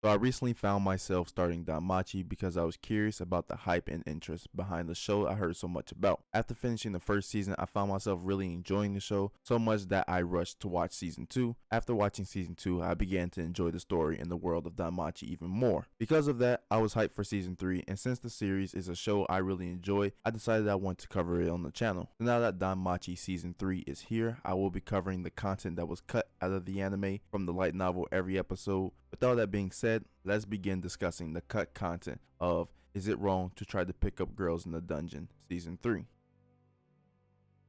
So I recently found myself starting Danmachi because I was curious about the hype and interest behind the show I heard so much about. After finishing the first season, I found myself really enjoying the show so much that I rushed to watch season 2. After watching season 2, I began to enjoy the story and the world of Danmachi even more. Because of that, I was hyped for season 3, and since the series is a show I really enjoy, I decided I want to cover it on the channel. So now that Danmachi season 3 is here, I will be covering the content that was cut out of the anime from the light novel every episode. With all that being said, let's begin discussing the cut content of Is It Wrong to Try to Pick Up Girls in the Dungeon Season 3.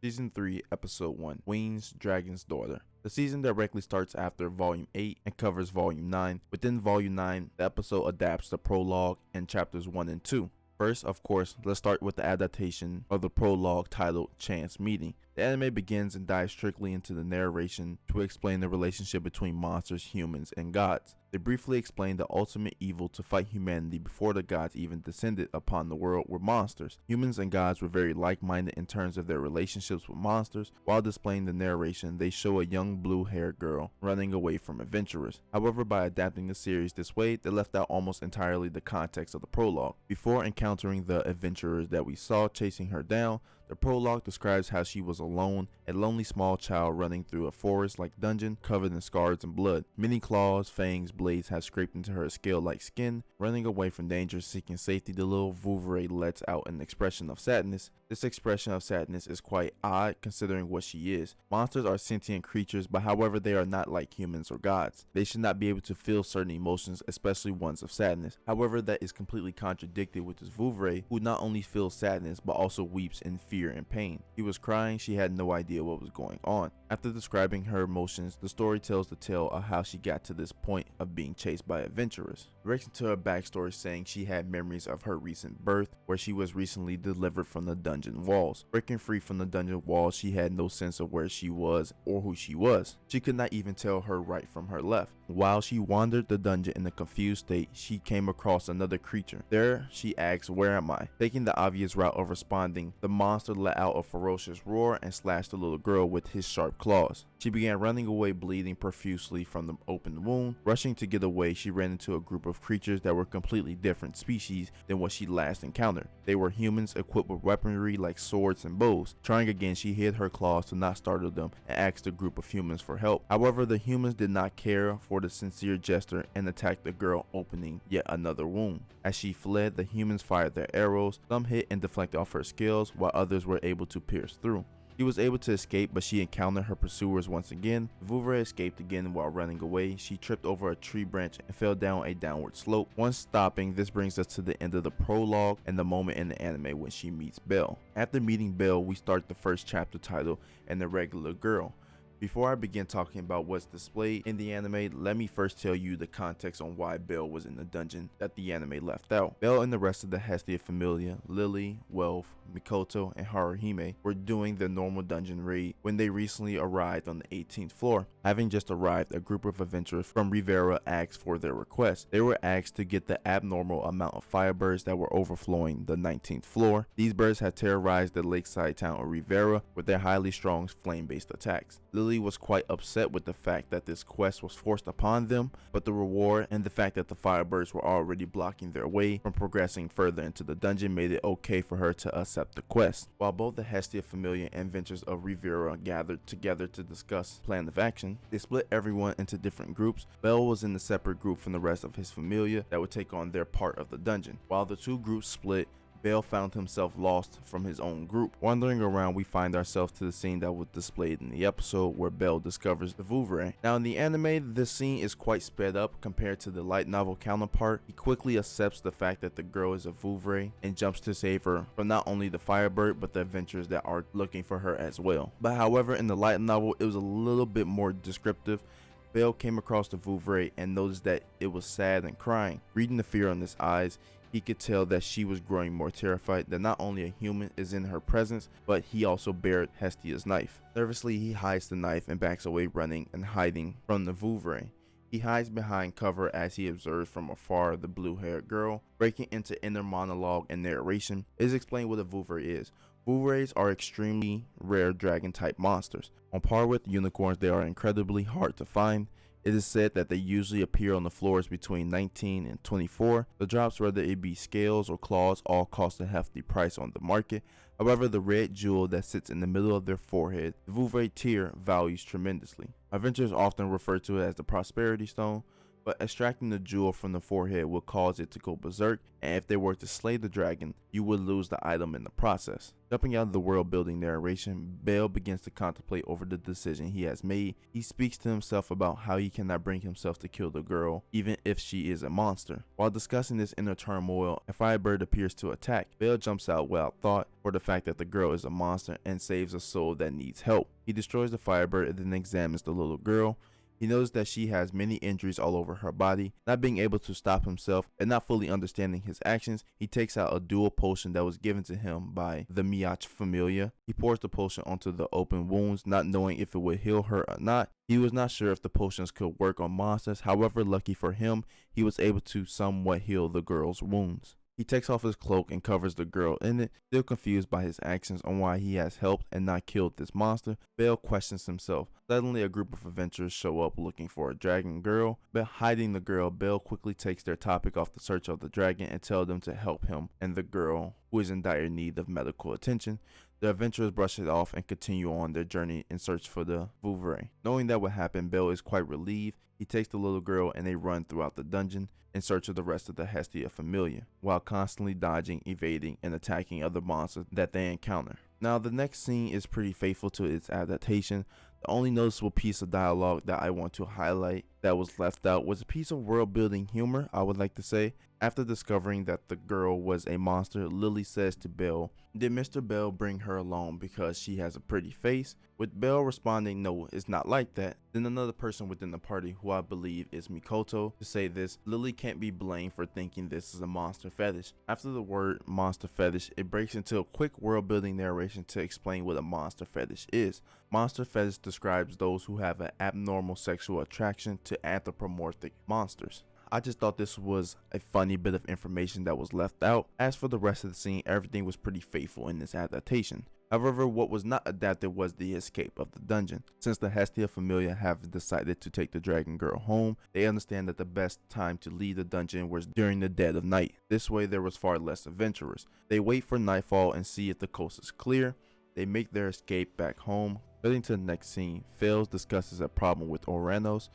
Season 3, Episode 1, Wings, Dragon's Daughter. The season directly starts after Volume 8 and covers Volume 9. Within Volume 9, the episode adapts the prologue and Chapters 1 and 2. First, of course, let's start with the adaptation of the prologue titled Chance Meeting. The anime begins and dives strictly into the narration to explain the relationship between monsters, humans, and gods. They briefly explain the ultimate evil to fight humanity before the gods even descended upon the world were monsters. Humans and gods were very like-minded in terms of their relationships with monsters. While displaying the narration, they show a young blue-haired girl running away from adventurers. However, by adapting the series this way, they left out almost entirely the context of the prologue. Before encountering the adventurers that we saw chasing her down, the prologue describes how she was alone, a lonely small child running through a forest-like dungeon covered in scars and blood. Many claws, fangs, blades have scraped into her scale-like skin. Running away from danger, seeking safety, the little Vouivre lets out an expression of sadness. This expression of sadness is quite odd considering what she is. Monsters are sentient creatures, but however they are not like humans or gods. They should not be able to feel certain emotions, especially ones of sadness. However, that is completely contradicted with this Vouivre, who not only feels sadness but also weeps in fear and pain. He was crying, she had no idea what was going on. After describing her emotions, the story tells the tale of how she got to this point of being chased by adventurers. Breaks into her backstory saying she had memories of her recent birth, where she was recently delivered from the dungeon walls. Breaking free from the dungeon walls, she had no sense of where she was or who she was. She could not even tell her right from her left. While she wandered the dungeon in a confused state, she came across another creature. There, she asked, "Where am I?" Taking the obvious route of responding, the monster let out a ferocious roar and slashed the little girl with his sharp claws. She began running away, bleeding profusely from the open wound. Rushing to get away, she ran into a group of creatures that were completely different species than what she last encountered. They were humans equipped with weaponry like swords and bows. Trying again, she hid her claws to not startle them and asked the group of humans for help. However, the humans did not care for the sincere gesture and attacked the girl, opening yet another wound. As she fled, the humans fired their arrows. Some hit and deflected off her scales, while others were able to pierce through. She was able to escape, but she encountered her pursuers once again. Vouivre escaped again while running away. She tripped over a tree branch and fell down a downward slope. Once stopping, this brings us to the end of the prologue and the moment in the anime when she meets Belle. After meeting Belle, we start the first chapter titled And the Regular Girl. Before I begin talking about what's displayed in the anime, let me first tell you the context on why Belle was in the dungeon that the anime left out. Belle and the rest of the Hestia Familia, Lily, Wealth, Mikoto, and Haruhime were doing their normal dungeon raid when they recently arrived on the 18th floor. Having just arrived, a group of adventurers from Rivera asked for their request. They were asked to get the abnormal amount of firebirds that were overflowing the 19th floor. These birds had terrorized the lakeside town of Rivera with their highly strong flame-based attacks. Lily was quite upset with the fact that this quest was forced upon them, but the reward and the fact that the firebirds were already blocking their way from progressing further into the dungeon made it okay for her to accept the quest. While both the Hestia Familia and Ventures of Rivera gathered together to discuss plan of action, they split everyone into different groups. Belle was in a separate group from the rest of his familia that would take on their part of the dungeon. While the two groups split, Belle found himself lost from his own group. Wandering around, we find ourselves to the scene that was displayed in the episode where Belle discovers the Vouivre. Now in the anime, this scene is quite sped up compared to the light novel counterpart. He quickly accepts the fact that the girl is a Vouivre and jumps to save her from not only the Firebird but the adventurers that are looking for her as well. But however, in the light novel, it was a little bit more descriptive. Belle came across the Vouivre and noticed that it was sad and crying. Reading the fear on its eyes, he could tell that she was growing more terrified that not only a human is in her presence, but he also bared Hestia's knife. Nervously, he hides the knife and backs away, running and hiding from the Vouivre. He hides behind cover as he observes from afar the blue-haired girl. Breaking into inner monologue and narration, it is explained what a Vouivre is. Vouvres are extremely rare dragon-type monsters. On par with unicorns, they are incredibly hard to find. It is said that they usually appear on the floors between 19 and 24. The drops, whether it be scales or claws, all cost a hefty price on the market. However, the red jewel that sits in the middle of their forehead, the Vouivre tier, values tremendously. Adventurers often refer to it as the Prosperity Stone, but extracting the jewel from the forehead would cause it to go berserk, and if they were to slay the dragon, you would lose the item in the process. Jumping out of the world building narration, Bale begins to contemplate over the decision he has made. He speaks to himself about how he cannot bring himself to kill the girl, even if she is a monster. While discussing this inner turmoil, a firebird appears to attack. Bale jumps out without thought for the fact that the girl is a monster and saves a soul that needs help. He destroys the firebird and then examines the little girl. He noticed that she has many injuries all over her body. Not being able to stop himself and not fully understanding his actions, he takes out a dual potion that was given to him by the YUUR familiar. He pours the potion onto the open wounds, not knowing if it would heal her or not. He was not sure if the potions could work on monsters. However, lucky for him, he was able to somewhat heal the girl's wounds. He takes off his cloak and covers the girl in it. Still confused by his actions on why he has helped and not killed this monster, Bale questions himself. Suddenly, a group of adventurers show up looking for a dragon girl. But hiding the girl, Bale quickly takes their topic off the search of the dragon and tells them to help him and the girl, who is in dire need of medical attention. The adventurers brush it off and continue on their journey in search for the Vouivre. Knowing that what happened, Bale is quite relieved. He takes the little girl and they run throughout the dungeon in search of the rest of the Hestia familiar, while constantly dodging, evading, and attacking other monsters that they encounter. Now, the next scene is pretty faithful to its adaptation. The only noticeable piece of dialogue that I want to highlight that was left out was a piece of world building humor, I would like to say. After discovering that the girl was a monster, Lily says to Bale, "Did Mr. Bale bring her along because she has a pretty face?" With Bale responding, "No, it's not like that." Then another person within the party, who I believe is Mikoto, to say this, Lily can't be blamed for thinking this is a monster fetish. After the word monster fetish, it breaks into a quick world building narration to explain what a monster fetish is. Monster fetish describes those who have an abnormal sexual attraction to anthropomorphic monsters. I just thought this was a funny bit of information that was left out. As for the rest of the scene, everything was pretty faithful in this adaptation. However, what was not adapted was the escape of the dungeon. Since the Hestia familiar have decided to take the dragon girl home, they understand that the best time to leave the dungeon was during the dead of night. This way there was far less adventurers. They wait for nightfall and see if the coast is clear. They make their escape back home. Cutting to the next scene, Fails discusses a problem with Oranos.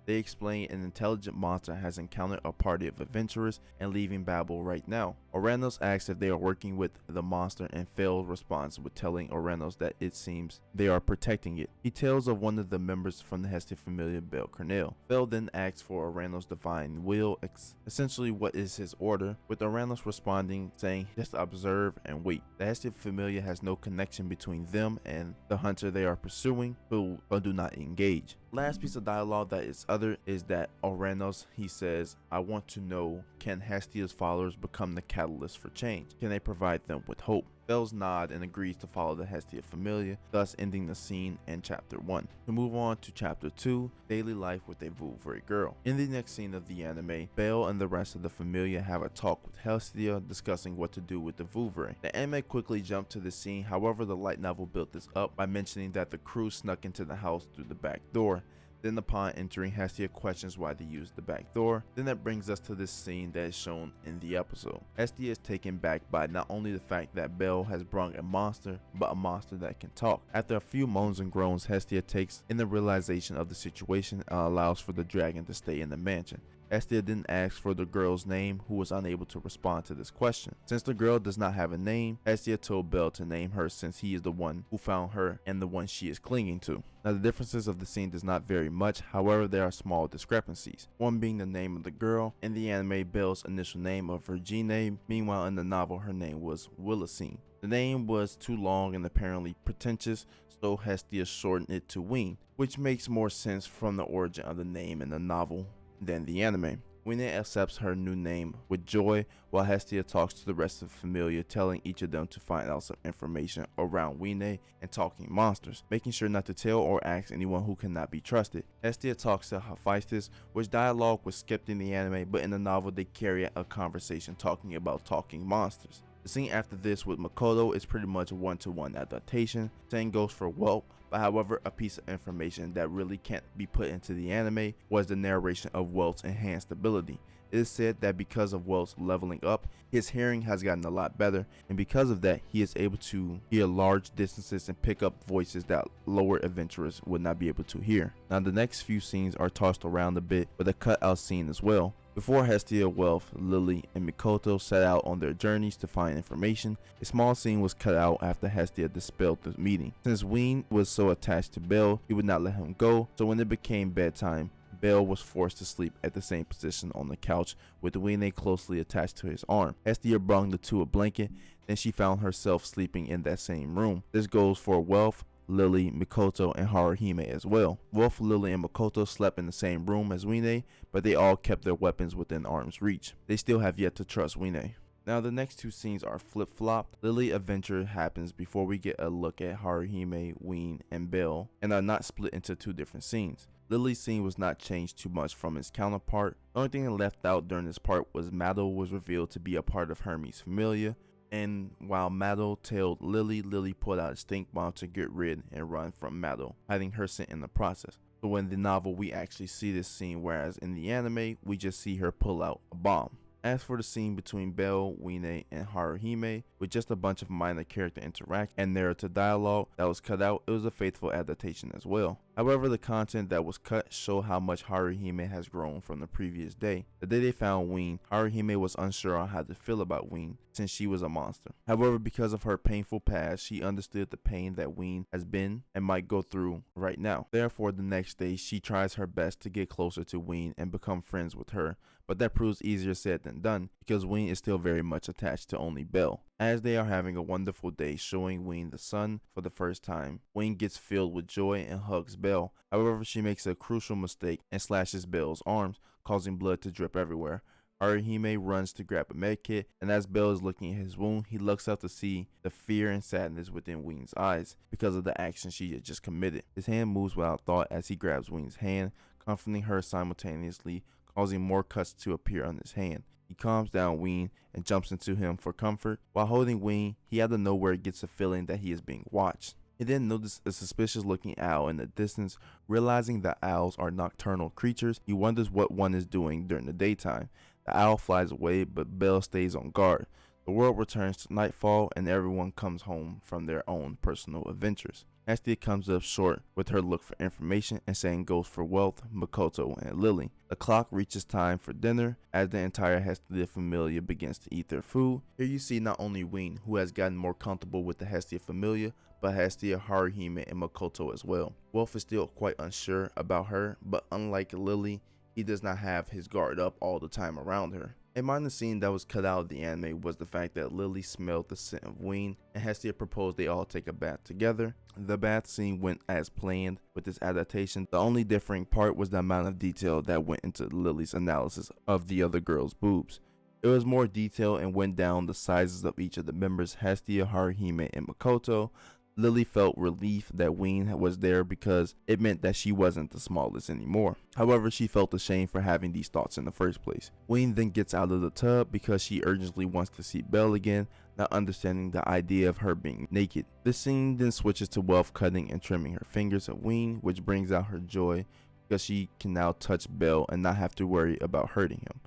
They explain an intelligent monster has encountered a party of adventurers and leaving Babel right now. Oranos asks if they are working with the monster, and Fail responds with telling Oranos that it seems they are protecting it. He tells of one of the members from the Hestia familiar, Bel Cornell. Fail then asks for Oranos' divine will, essentially what is his order, with Oranos responding saying just observe and wait. The Hestia familiar has no connection between them and the hunter they are pursuing, who do not engage. Last piece of dialogue that is other is that Oranos, he says, "I want to know, can Hestia's followers become the catalyst for change? Can they provide them with hope?" Bells nod and agrees to follow the Hestia familiar, thus ending the scene in chapter 1. To move on to chapter 2, Daily Life with a Vouivre Girl. In the next scene of the anime, Bale and the rest of the familiar have a talk with Hestia discussing what to do with the Vouivre. The anime quickly jumped to the scene, however the light novel built this up by mentioning that the crew snuck into the house through the back door. Then upon entering, Hestia questions why they used the back door. Then that brings us to this scene that is shown in the episode. Hestia is taken back by not only the fact that Bale has brought a monster, but a monster that can talk. After a few moans and groans, Hestia takes in the realization of the situation and allows for the dragon to stay in the mansion. Hestia then asks for the girl's name, who was unable to respond to this question. Since the girl does not have a name, Hestia told Bale to name her since he is the one who found her and the one she is clinging to. Now the differences of the scene does not vary much, however there are small discrepancies. One being the name of the girl. In the anime, Bale's initial name of Virginie, meanwhile in the novel her name was Willicene. The name was too long and apparently pretentious, so Hestia shortened it to Ween, which makes more sense from the origin of the name in the novel than the anime. Ween accepts her new name with joy, while Hestia talks to the rest of the familiar, telling each of them to find out some information around Ween and talking monsters, making sure not to tell or ask anyone who cannot be trusted. Hestia talks to Hephaestus, which dialogue was skipped in the anime, but in the novel they carry a conversation talking about talking monsters. The scene after this with Makoto is pretty much a one-to-one adaptation. Same goes for Whelp, But however, a piece of information that really can't be put into the anime was the narration of Welt's enhanced ability. It is said that because of Welt's leveling up, his hearing has gotten a lot better, and because of that, he is able to hear large distances and pick up voices that lower adventurers would not be able to hear. Now the next few scenes are tossed around a bit with a cutout scene as well. Before Hestia, Welf, Lily, and Mikoto set out on their journeys to find information, a small scene was cut out after Hestia dispelled the meeting. Since Ween was so attached to Bell, he would not let him go, so when it became bedtime, Bell was forced to sleep at the same position on the couch with Ween closely attached to his arm. Hestia brought the two a blanket, then she found herself sleeping in that same room. This goes for Welf, Lily, Mikoto, and Haruhime as well. Wolf, Lily, and Mikoto slept in the same room as Wine, but they all kept their weapons within arm's reach. They still have yet to trust Wine. Now the next two scenes are flip-flopped. Lily adventure happens before we get a look at Haruhime, Ween, and Bell, and are not split into two different scenes. Lily's scene was not changed too much from its counterpart. The only thing left out during this part was Mado was revealed to be a part of Hermes' familia. And while Mado tailed Lily, Lily pulled out a stink bomb to get rid and run from Mado, hiding her scent in the process. So in the novel we actually see this scene, whereas in the anime we just see her pull out a bomb. As for the scene between Bell, Wine, and Haruhime, with just a bunch of minor character interaction and narrative dialogue that was cut out, it was a faithful adaptation as well. However, the content that was cut showed how much Haruhime has grown from the previous day. The day they found Ween, Haruhime was unsure on how to feel about Ween since she was a monster. However, because of her painful past, she understood the pain that Ween has been and might go through right now. Therefore, the next day, she tries her best to get closer to Ween and become friends with her, but that proves easier said than done because Ween is still very much attached to only Bell. As they are having a wonderful day showing Ween the sun for the first time, Ween gets filled with joy and hugs Bell. However, she makes a crucial mistake and slashes Bell's arms, causing blood to drip everywhere. Haruhime runs to grab a medkit, and as Bell is looking at his wound, he looks out to see the fear and sadness within Ween's eyes because of the action she had just committed. His hand moves without thought as he grabs Ween's hand, comforting her simultaneously, causing more cuts to appear on his hand. He calms down Ween and jumps into him for comfort. While holding Ween, he out of nowhere gets a feeling that he is being watched. He then notices a suspicious looking owl in the distance. Realizing that owls are nocturnal creatures, he wonders what one is doing during the daytime. The owl flies away, but Bell stays on guard. The world returns to nightfall and everyone comes home from their own personal adventures. Hestia comes up short with her look for information and saying goes for Wealth, Mikoto, and Lily. The clock reaches time for dinner as the entire Hestia familia begins to eat their food. Here you see not only Ween, who has gotten more comfortable with the Hestia familia, but Hestia, Haruhime, and Mikoto as well. Wealth is still quite unsure about her, but unlike Lily, he does not have his guard up all the time around her. A minor scene that was cut out of the anime was the fact that Lily smelled the scent of Ween and Hestia proposed they all take a bath together. The bath scene went as planned with this adaptation. The only differing part was the amount of detail that went into Lily's analysis of the other girl's boobs. It was more detailed and went down the sizes of each of the members, Hestia, Haruhime, and Mikoto. Lily felt relief that Ween was there because it meant that she wasn't the smallest anymore. However, she felt ashamed for having these thoughts in the first place. Ween then gets out of the tub because she urgently wants to see Belle again, not understanding the idea of her being naked. This scene then switches to Wealth cutting and trimming her fingers at Ween, which brings out her joy because she can now touch Belle and not have to worry about hurting him.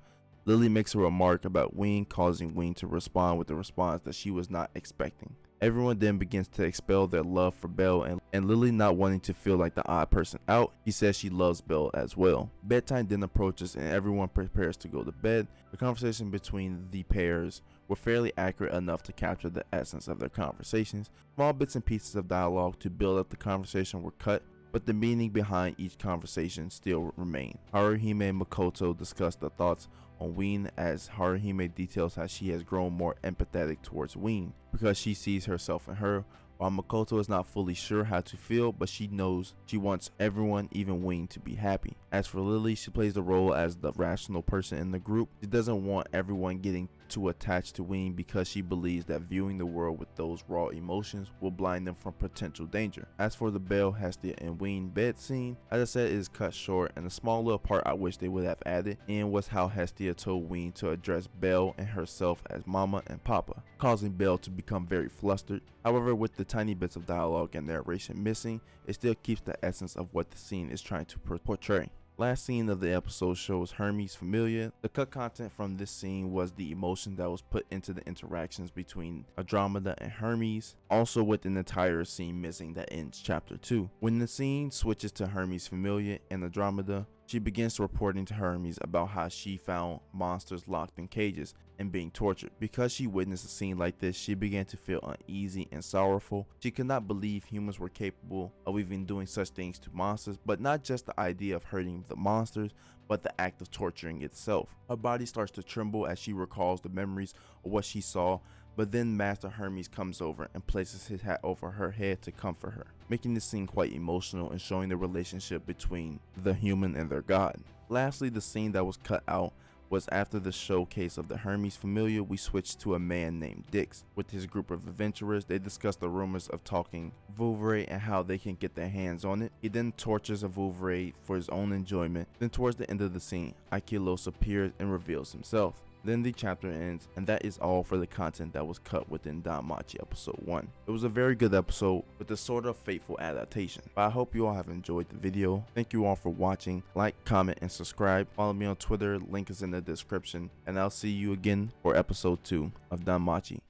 Lily makes a remark about Ween, causing Ween to respond with a response that she was not expecting. Everyone then begins to expel their love for Belle, and Lily, not wanting to feel like the odd person out, she says she loves Belle as well. Bedtime then approaches and everyone prepares to go to bed. The conversation between the pairs were fairly accurate enough to capture the essence of their conversations. Small bits and pieces of dialogue to build up the conversation were cut, but the meaning behind each conversation still remained. Haruhime and Mikoto discuss their thoughts on Ween as Haruhime details how she has grown more empathetic towards Ween because she sees herself in her, while Mikoto is not fully sure how to feel, but she knows she wants everyone, even Ween, to be happy. As for Lily, she plays the role as the rational person in the group. She doesn't want everyone getting too attached to Ween because she believes that viewing the world with those raw emotions will blind them from potential danger. As for the Belle, Hestia, and Ween bed scene, as I said, it is cut short, and the small little part I wish they would have added in was how Hestia told Ween to address Belle and herself as Mama and Papa, causing Belle to become very flustered. However, with the tiny bits of dialogue and narration missing, it still keeps the essence of what the scene is trying to portray. Last scene of the episode shows Hermes' Familia. The cut content from this scene was the emotion that was put into the interactions between Andromeda and Hermes, also with an entire scene missing that ends chapter 2. When the scene switches to Hermes' Familia and Andromeda, she begins reporting to Hermes about how she found monsters locked in cages and being tortured. Because she witnessed a scene like this, she began to feel uneasy and sorrowful. She could not believe humans were capable of even doing such things to monsters, but not just the idea of hurting the monsters, but the act of torturing itself. Her body starts to tremble as she recalls the memories of what she saw, but then Master Hermes comes over and places his hat over her head to comfort her, making this scene quite emotional and showing the relationship between the human and their god. Lastly, the scene that was cut out was after the showcase of the Hermes Familia. We switched to a man named Dix. With his group of adventurers, they discuss the rumors of talking Vouivre and how they can get their hands on it. He then tortures a Vouivre for his own enjoyment. Then towards the end of the scene, Aikilos appears and reveals himself. Then the chapter ends, and that is all for the content that was cut within Danmachi episode 1. It was a very good episode with a sort of fateful adaptation, but I hope you all have enjoyed the video. Thank you all for watching. Like, comment, and subscribe. Follow me on Twitter, link is in the description, and I'll see you again for episode 2 of Danmachi.